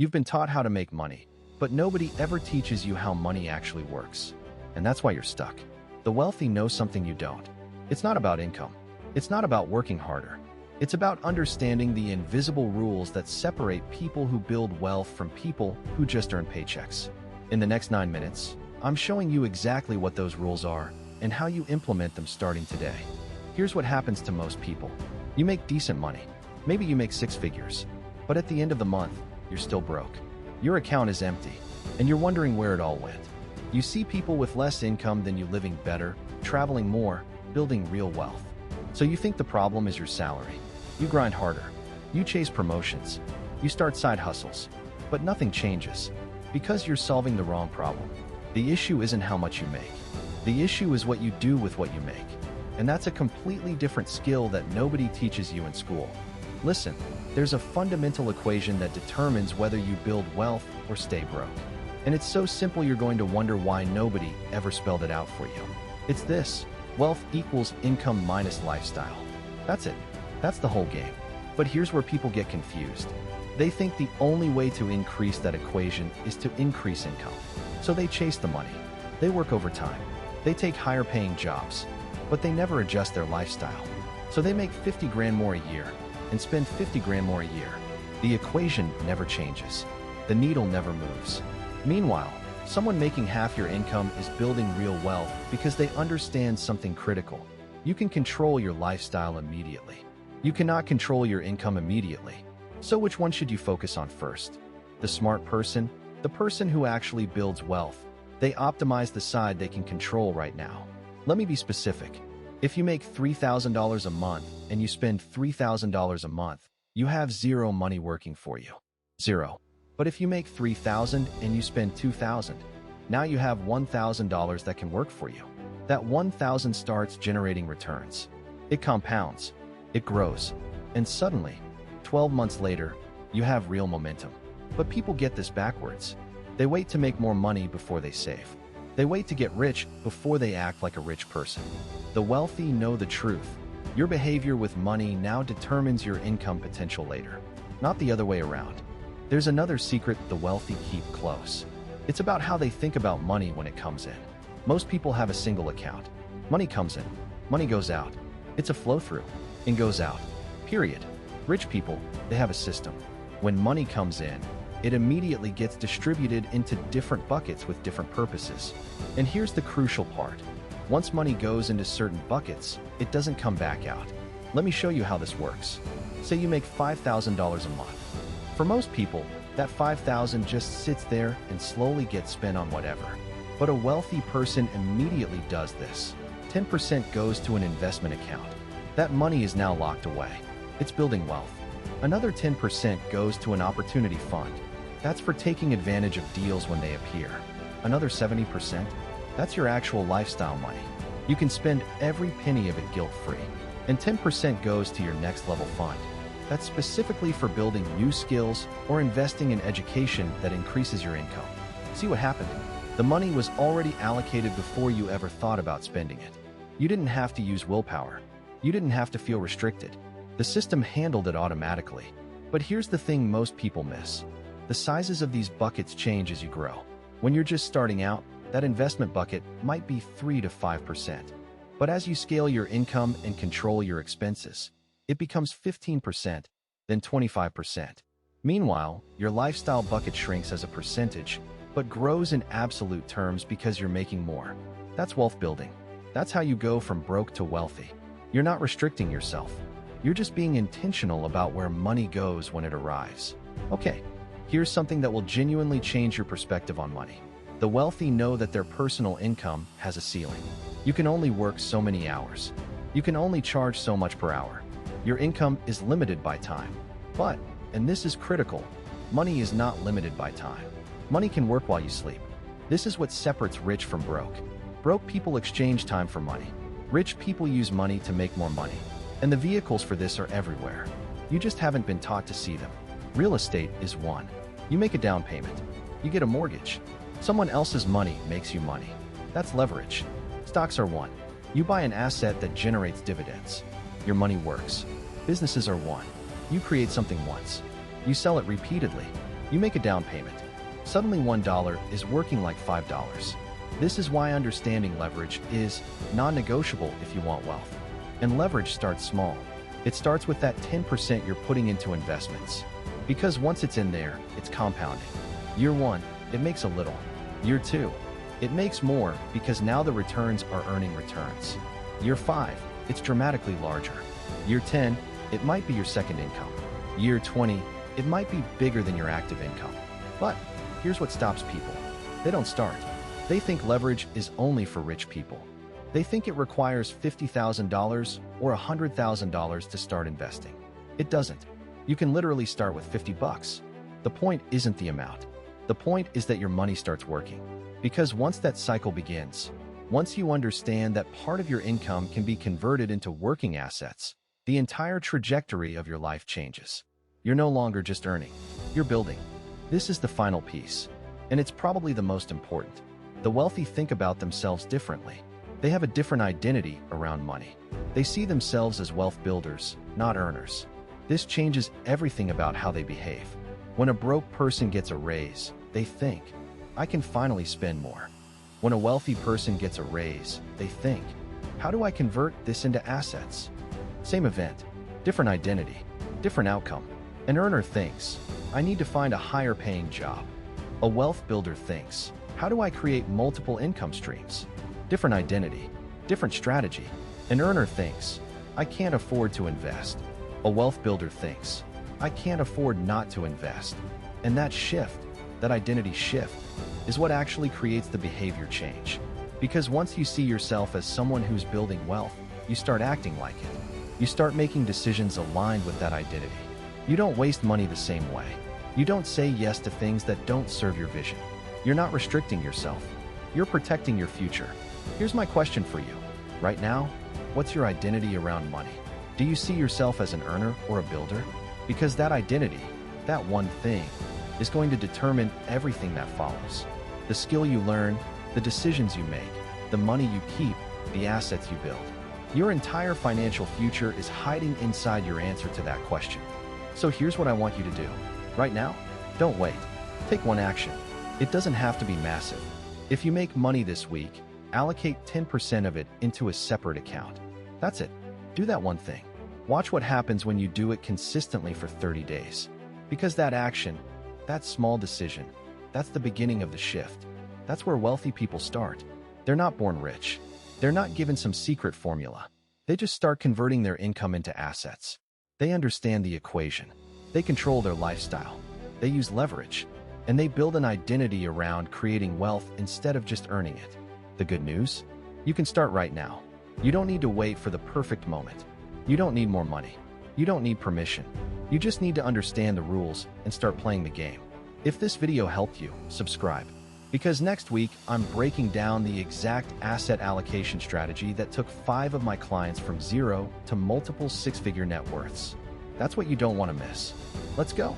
You've been taught how to make money, but nobody ever teaches you how money actually works. And that's why you're stuck. The wealthy know something you don't. It's not about income. It's not about working harder. It's about understanding the invisible rules that separate people who build wealth from people who just earn paychecks. In the next 9 minutes, I'm showing you exactly what those rules are and how you implement them starting today. Here's what happens to most people. You make decent money. Maybe you make 6 figures. But at the end of the month, you're still broke. Your account is empty, and you're wondering where it all went. You see people with less income than you living better, traveling more, building real wealth. So you think the problem is your salary. You grind harder. You chase promotions. You start side hustles. But nothing changes because you're solving the wrong problem. The issue isn't how much you make. The issue is what you do with what you make. And that's a completely different skill that nobody teaches you in school. Listen, there's a fundamental equation that determines whether you build wealth or stay broke. And it's so simple you're going to wonder why nobody ever spelled it out for you. It's this: wealth equals income minus lifestyle. That's it. That's the whole game. But here's where people get confused. They think the only way to increase that equation is to increase income. So they chase the money. They work overtime. They take higher paying jobs. But they never adjust their lifestyle. So they make 50 grand more a year and spend 50 grand more a year. The equation never changes. The needle never moves. Meanwhile, someone making half your income is building real wealth because they understand something critical. You can control your lifestyle immediately. You cannot control your income immediately. So which one should you focus on first? The smart person, the person who actually builds wealth. They optimize the side they can control right now. Let me be specific. If you make $3,000 a month and you spend $3,000 a month, you have zero money working for you. Zero. But if you make $3,000 and you spend $2,000, now you have $1,000 that can work for you. That $1,000 starts generating returns. It compounds. It grows. And suddenly, 12 months later, you have real momentum. But people get this backwards. They wait to make more money before they save. They wait to get rich before they act like a rich person. The wealthy know the truth. Your behavior with money now determines your income potential later, not the other way around. There's another secret the wealthy keep close. It's about how they think about money when it comes in. Most people have a single account. Money comes in, money goes out. It's a flow-through. In goes out. Period. Rich people, they have a system. When money comes in, it immediately gets distributed into different buckets with different purposes. And here's the crucial part. Once money goes into certain buckets, it doesn't come back out. Let me show you how this works. Say you make $5,000 a month. For most people, that $5,000 just sits there and slowly gets spent on whatever. But a wealthy person immediately does this. 10% goes to an investment account. That money is now locked away. It's building wealth. Another 10% goes to an opportunity fund. That's for taking advantage of deals when they appear. Another 70%, that's your actual lifestyle money. You can spend every penny of it guilt-free. And 10% goes to your next level fund. That's specifically for building new skills or investing in education that increases your income. See what happened? The money was already allocated before you ever thought about spending it. You didn't have to use willpower. You didn't have to feel restricted. The system handled it automatically. But here's the thing most people miss. The sizes of these buckets change as you grow. When you're just starting out, that investment bucket might be 3 to 5%. But as you scale your income and control your expenses, it becomes 15%, then 25%. Meanwhile, your lifestyle bucket shrinks as a percentage, but grows in absolute terms because you're making more. That's wealth building. That's how you go from broke to wealthy. You're not restricting yourself. You're just being intentional about where money goes when it arrives. Okay, here's something that will genuinely change your perspective on money. The wealthy know that their personal income has a ceiling. You can only work so many hours. You can only charge so much per hour. Your income is limited by time. But, and this is critical, money is not limited by time. Money can work while you sleep. This is what separates rich from broke. Broke people exchange time for money. Rich people use money to make more money. And the vehicles for this are everywhere. You just haven't been taught to see them. Real estate is one. You make a down payment. You get a mortgage. Someone else's money makes you money. That's leverage. Stocks are one. You buy an asset that generates dividends. Your money works. Businesses are one. You create something once. You sell it repeatedly. You make a down payment. Suddenly $1 is working like $5. This is why understanding leverage is non-negotiable if you want wealth. And leverage starts small. It starts with that 10% you're putting into investments. Because once it's in there, it's compounding. Year 1, it makes a little. Year 2, it makes more because now the returns are earning returns. Year 5, it's dramatically larger. Year 10, it might be your second income. Year 20, it might be bigger than your active income. But here's what stops people. They don't start. They think leverage is only for rich people. They think it requires $50,000 or $100,000 to start investing. It doesn't. You can literally start with 50 bucks. The point isn't the amount. The point is that your money starts working. Because once that cycle begins, once you understand that part of your income can be converted into working assets, the entire trajectory of your life changes. You're no longer just earning, you're building. This is the final piece, and it's probably the most important. The wealthy think about themselves differently. They have a different identity around money. They see themselves as wealth builders, not earners. This changes everything about how they behave. When a broke person gets a raise, they think, I can finally spend more. When a wealthy person gets a raise, they think, how do I convert this into assets? Same event, different identity, different outcome. An earner thinks, I need to find a higher paying job. A wealth builder thinks, how do I create multiple income streams? Different identity, different strategy. An earner thinks, I can't afford to invest. A wealth builder thinks, I can't afford not to invest. And that shift, that identity shift, is what actually creates the behavior change. Because once you see yourself as someone who's building wealth, you start acting like it. You start making decisions aligned with that identity. You don't waste money the same way. You don't say yes to things that don't serve your vision. You're not restricting yourself. You're protecting your future. Here's my question for you. Right now, what's your identity around money? Do you see yourself as an earner or a builder? Because that identity, that one thing, is going to determine everything that follows. The skill you learn, the decisions you make, the money you keep, the assets you build. Your entire financial future is hiding inside your answer to that question. So here's what I want you to do. Right now, don't wait. Take one action. It doesn't have to be massive. If you make money this week, allocate 10% of it into a separate account. That's it. Do that one thing. Watch what happens when you do it consistently for 30 days. Because that action, that small decision, that's the beginning of the shift. That's where wealthy people start. They're not born rich. They're not given some secret formula. They just start converting their income into assets. They understand the equation. They control their lifestyle. They use leverage. And they build an identity around creating wealth instead of just earning it. The good news? You can start right now. You don't need to wait for the perfect moment. You don't need more money. You don't need permission. You just need to understand the rules and start playing the game. If this video helped you, subscribe. Because next week, I'm breaking down the exact asset allocation strategy that took 5 of my clients from zero to multiple 6-figure net worths. That's what you don't want to miss. Let's go.